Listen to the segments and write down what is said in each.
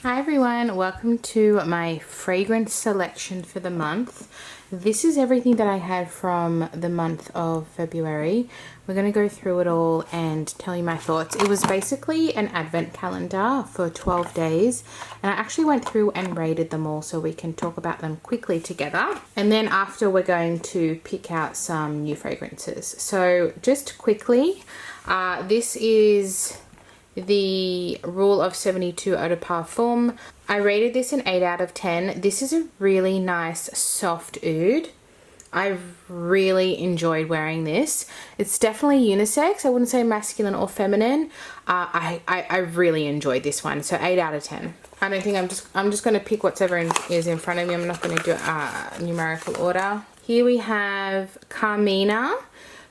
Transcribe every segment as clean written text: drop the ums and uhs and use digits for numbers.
Hi everyone, welcome to my fragrance selection for the month. This is everything that I had from the month of February. We're going to go through it all and tell you my thoughts. It was basically an advent calendar for 12 days and I actually went through and rated them all so we can talk about them quickly together. And then after we're going to pick out some new fragrances. So just quickly, this is the Rule of 72 Eau de Parfum. I rated this an 8 out of 10. This is a really nice soft oud. I really enjoyed wearing this. It's definitely unisex. I wouldn't say masculine or feminine. I really enjoyed this one. So 8 out of 10. I don't think I'm just going to pick whatever is in front of me. I'm not going to do a numerical order. Here we have Carmina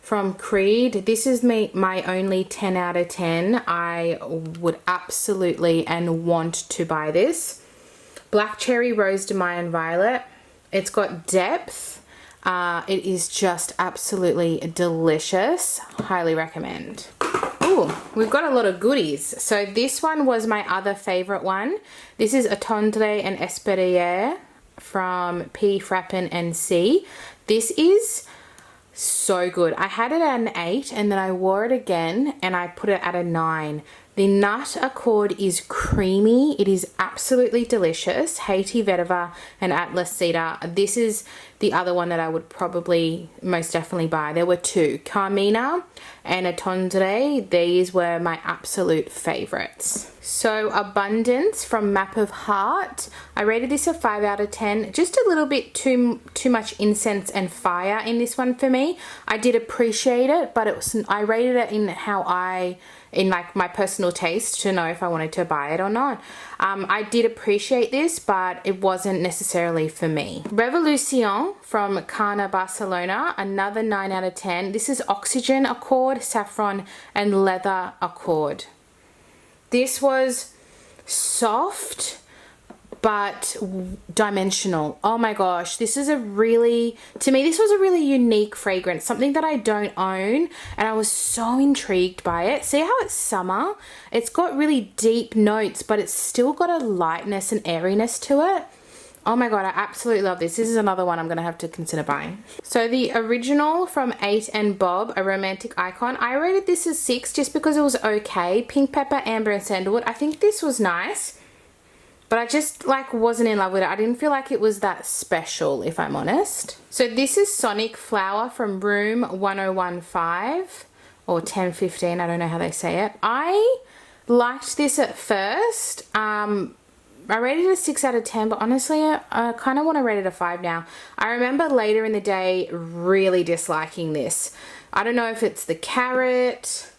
from Creed. This is my only 10 out of 10. I would absolutely and want to buy this. Black Cherry, Rose de Mai and Violet. It's got depth. It is just absolutely delicious. Highly recommend. Ooh, we've got a lot of goodies. So this one was my other favorite one. This is Attendre and Esperier from P. Frappin and C. This is so good. I had it at an 8 and then I wore it again and I put it at a 9. The nut accord is creamy. It is absolutely delicious. Haiti Vetiver and Atlas Cedar. This is the other one that I would probably most definitely buy. There were two, Carmina and Attendre. These were my absolute favorites. So Abundance from Map of Heart. I rated this a 5 out of 10. Just a little bit too much incense and fire in this one for me. I did appreciate it, but I rated it in like my personal taste to know if I wanted to buy it or not. I did appreciate this, but it wasn't necessarily for me. Revolution from Carna Barcelona, another 9 out of 10. This is Oxygen Accord, Saffron and Leather Accord. This was soft but dimensional. Oh my gosh, this is to me this was a really unique fragrance, something that I don't own, and I was so intrigued by it. See how it's summer? It's got really deep notes, but it's still got a lightness and airiness to it. Oh my god, I absolutely love this. This is another one I'm going to have to consider buying. So the original from 8 and Bob, A Romantic Icon. I rated this as 6 just because it was okay. Pink Pepper, Amber and Sandalwood. I think this was nice, but I just wasn't in love with it. I didn't feel like it was that special, if I'm honest. So this is Sonic Flower from Room 1015 or 1015. I don't know how they say it. I liked this at first. I rated it a 6 out of 10, but honestly, I kind of want to rate it a 5 now. I remember later in the day really disliking this. I don't know if it's the carrot,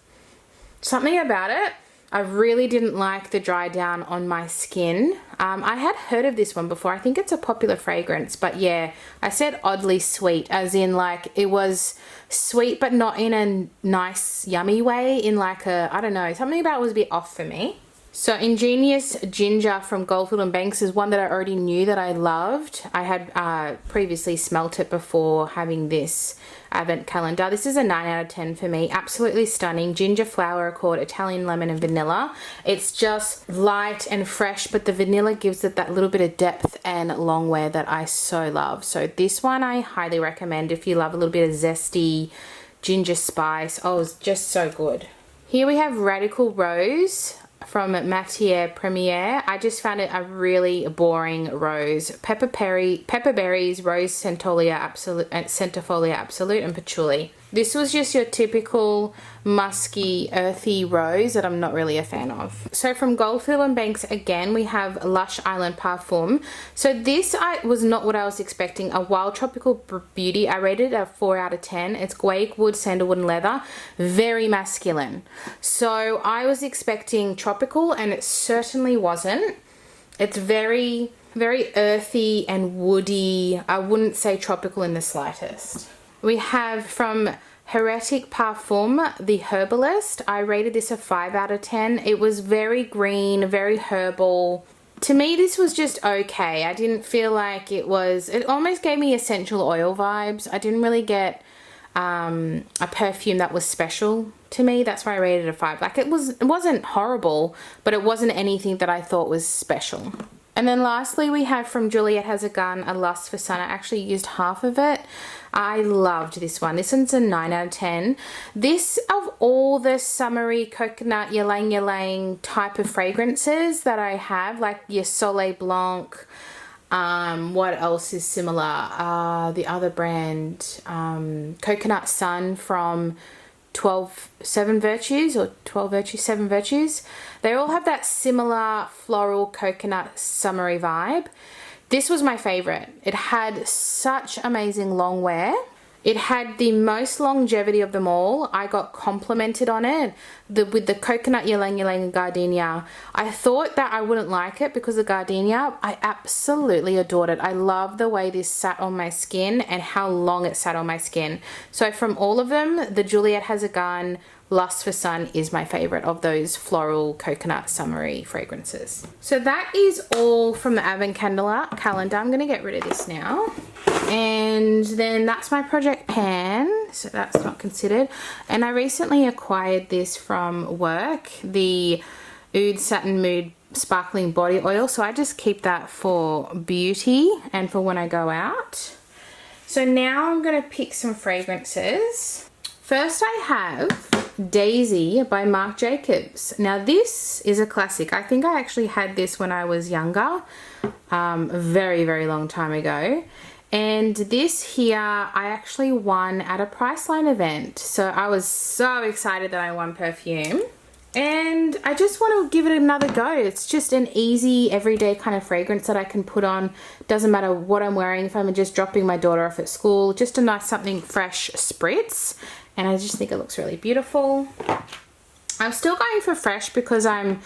something about it. I really didn't like the dry down on my skin. I had heard of this one before. I think it's a popular fragrance, but yeah, I said oddly sweet, as in like it was sweet, but not in a nice, yummy way, in like a, I don't know, something about it was a bit off for me. So Ingenious Ginger from Goldfield & Banks is one that I already knew that I loved. I had previously smelt it before having this advent calendar. This is a 9 out of 10 for me. Absolutely stunning. Ginger Flower Accord, Italian Lemon and Vanilla. It's just light and fresh, but the vanilla gives it that little bit of depth and long wear that I so love. So this one I highly recommend if you love a little bit of zesty ginger spice. Oh, it's just so good. Here we have Radical Rose from Matière Première. I just found it a really boring rose. Pepper berries, rose Centolia Absolute, Centifolia Absolute and Patchouli. This was just your typical musky, earthy rose that I'm not really a fan of. So from Goldfield & Banks again, we have Lush Island Parfum. So this was not what I was expecting. A Wild Tropical Beauty. I rated it a 4 out of 10. It's Guaiac Wood, Sandalwood and Leather. Very masculine. So I was expecting tropical and it certainly wasn't. It's very, very earthy and woody. I wouldn't say tropical in the slightest. We have from Heretic Parfum, The Herbalist. I rated this a 5 out of 10. It was very green, very herbal. To me, this was just okay. I didn't feel like it almost gave me essential oil vibes. I didn't really get a perfume that was special to me. That's why I rated it a 5. Like it wasn't horrible, but it wasn't anything that I thought was special. And then lastly, we have from Juliet Has a Gun, A Lust for Sun. I actually used half of it. I loved this one. This one's a 9 out of 10. This, of all the summery coconut ylang ylang type of fragrances that I have, like your Soleil Blanc, what else is similar? The other brand, Coconut Sun from 7 Virtues, or 12 Virtues, 7 Virtues. They all have that similar floral coconut summery vibe. This was my favorite. It had such amazing long wear. It had the most longevity of them all. I got complimented on it with the coconut ylang ylang gardenia. I thought that I wouldn't like it because the gardenia, I absolutely adored it. I love the way this sat on my skin and how long it sat on my skin. So from all of them, the Juliet Has a Gun, Lust for Sun is my favorite of those floral coconut summery fragrances. So that is all from the Advent calendar. I'm going to get rid of this now. And then that's my project pan, so that's not considered. And I recently acquired this from work, the Oud Satin Mood Sparkling Body Oil. So I just keep that for beauty and for when I go out. So now I'm going to pick some fragrances. First I have Daisy by Marc Jacobs. Now this is a classic. I think I actually had this when I was younger, a very, very long time ago. And this here, I actually won at a Priceline event. So I was so excited that I won perfume. And I just want to give it another go. It's just an easy, everyday kind of fragrance that I can put on. Doesn't matter what I'm wearing, if I'm just dropping my daughter off at school. Just a nice something fresh spritz. And I just think it looks really beautiful. I'm still going for fresh because I'm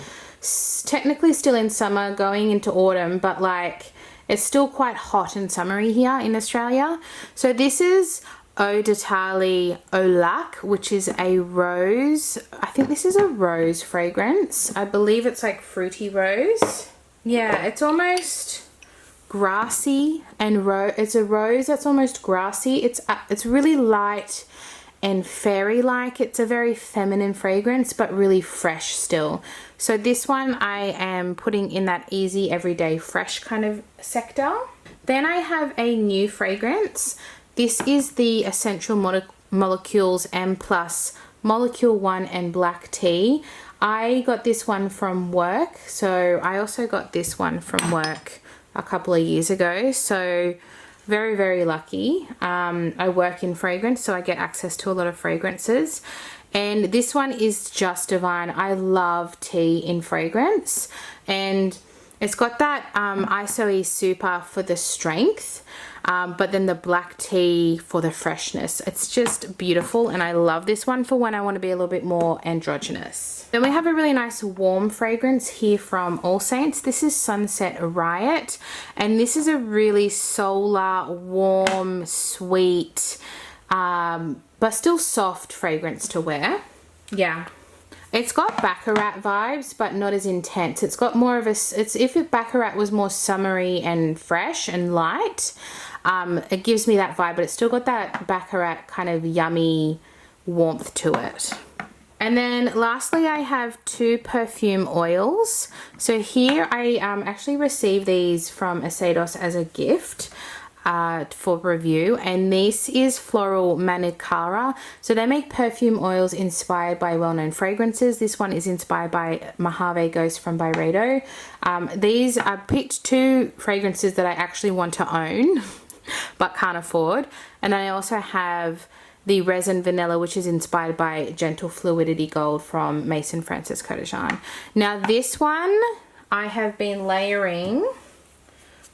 technically still in summer, going into autumn. But like, it's still quite hot and summery here in Australia. So this is Eau D'Italie Au Lac, which is a rose. I think this is a rose fragrance. I believe it's like fruity rose. Yeah, it's almost grassy and it's a rose that's almost grassy. It's really light and fairy-like. It's a very feminine fragrance, but really fresh still. So this one I am putting in that easy, everyday, fresh kind of sector. Then I have a new fragrance. This is the Essential Molecules M Plus Molecule 1 and Black Tea. I got this one from work. So I also got this one from work a couple of years ago. So very, very lucky. I work in fragrance, so I get access to a lot of fragrances. And this one is just divine. I love tea in fragrance. And it's got that ISOE Super for the strength, but then the black tea for the freshness. It's just beautiful, and I love this one for when I want to be a little bit more androgynous. Then we have a really nice warm fragrance here from All Saints. This is Sunset Riot, and this is a really solar, warm, sweet, but still soft fragrance to wear. Yeah. It's got Baccarat vibes, but not as intense. It's got more of a, if Baccarat was more summery and fresh and light, it gives me that vibe, but it's still got that Baccarat kind of yummy warmth to it. And then lastly, I have 2 perfume oils. So here I actually received these from Acedos as a gift for review, and this is Floral Manucara. So they make perfume oils inspired by well-known fragrances. This one is inspired by Mojave Ghost from Byredo. These I picked 2 fragrances that I actually want to own but can't afford, and then I also have the Resin Vanilla, which is inspired by Gentle Fluidity Gold from Maison Francis Cotejan. Now this one I have been layering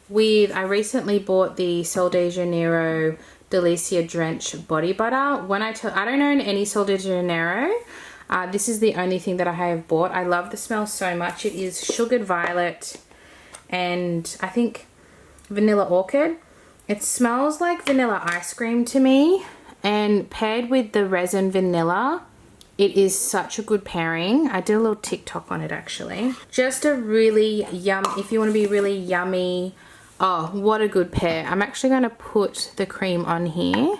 with, I recently bought the Sol de Janeiro Delicia Drench body butter. I don't own any Sol de Janeiro. This is the only thing that I have bought. I love the smell so much. It is sugared violet and I think vanilla orchid. It smells like vanilla ice cream to me, and paired with the resin vanilla, it is such a good pairing. I did a little TikTok on it actually. Just a really if you want to be really yummy. Oh, what a good pair. I'm actually going to put the cream on here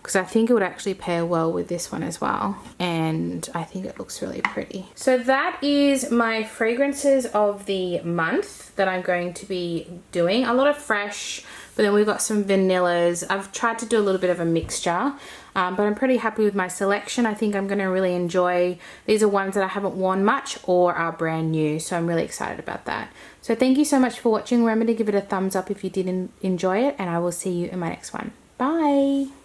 because I think it would actually pair well with this one as well, and I think it looks really pretty. So that is my fragrances of the month that I'm going to be doing. A lot of fresh, but then we've got some vanillas. I've tried to do a little bit of a mixture, but I'm pretty happy with my selection. I think I'm going to really enjoy. These are ones that I haven't worn much or are brand new, so I'm really excited about that. So thank you so much for watching. Remember to give it a thumbs up if you did enjoy it, and I will see you in my next one. Bye!